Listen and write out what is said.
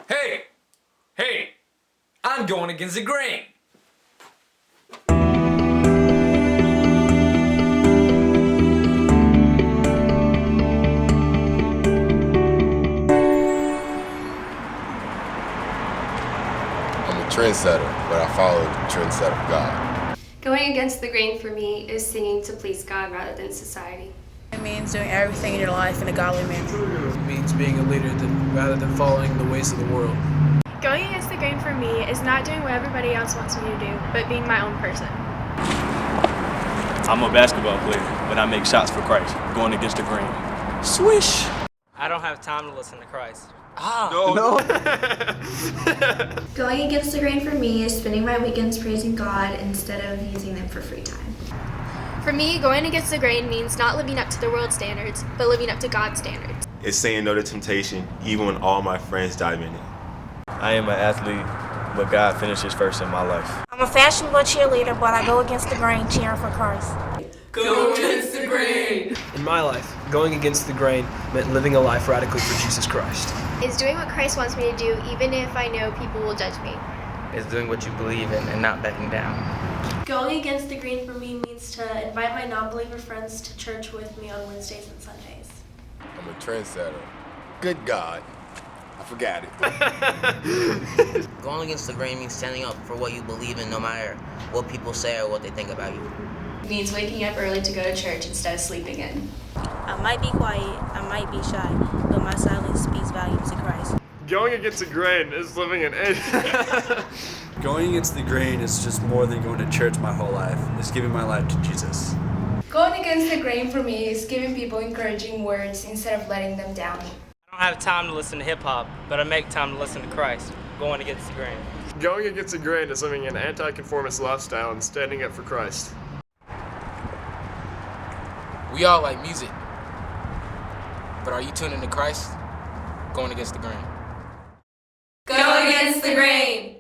Hey! Hey! I'm going against the grain! I'm a trendsetter, but I follow the trendset of God. Going against the grain for me is singing to please God rather than society. It means doing everything in your life in a godly manner. It means being a leader rather than following the ways of the world. Going against the grain for me is not doing what everybody else wants me to do, but being my own person. I'm a basketball player, but I make shots for Christ, going against the grain. Swish! I don't have time to listen to Christ. No. Going against the grain for me is spending my weekends praising God instead of using them for free time. For me, going against the grain means not living up to the world's standards, but living up to God's standards. It's saying no to temptation, even when all my friends dive in it. I am an athlete, but God finishes first in my life. I'm a fashionable cheerleader, but I go against the grain cheering for Christ. Go against the grain! In my life, going against the grain meant living a life radically for Jesus Christ. Is doing what Christ wants me to do, even if I know people will judge me. It's doing what you believe in and not backing down. Going against the grain for me means to invite my non-believer friends to church with me on Wednesdays and Sundays. I'm a trendsetter. Good God. I forgot it. Going against the grain means standing up for what you believe in no matter what people say or what they think about you. It means waking up early to go to church instead of sleeping in. I might be quiet, I might be shy, but my silence speaks volumes to Christ. Going against the grain is living an Going against the grain is just more than going to church my whole life. It's giving my life to Jesus. Going against the grain for me is giving people encouraging words instead of letting them down. I don't have time to listen to hip-hop, but I make time to listen to Christ. Going against the grain. Going against the grain is living an anti-conformist lifestyle and standing up for Christ. We all like music, but are you tuned into Christ? Going against the grain. Go against the grain!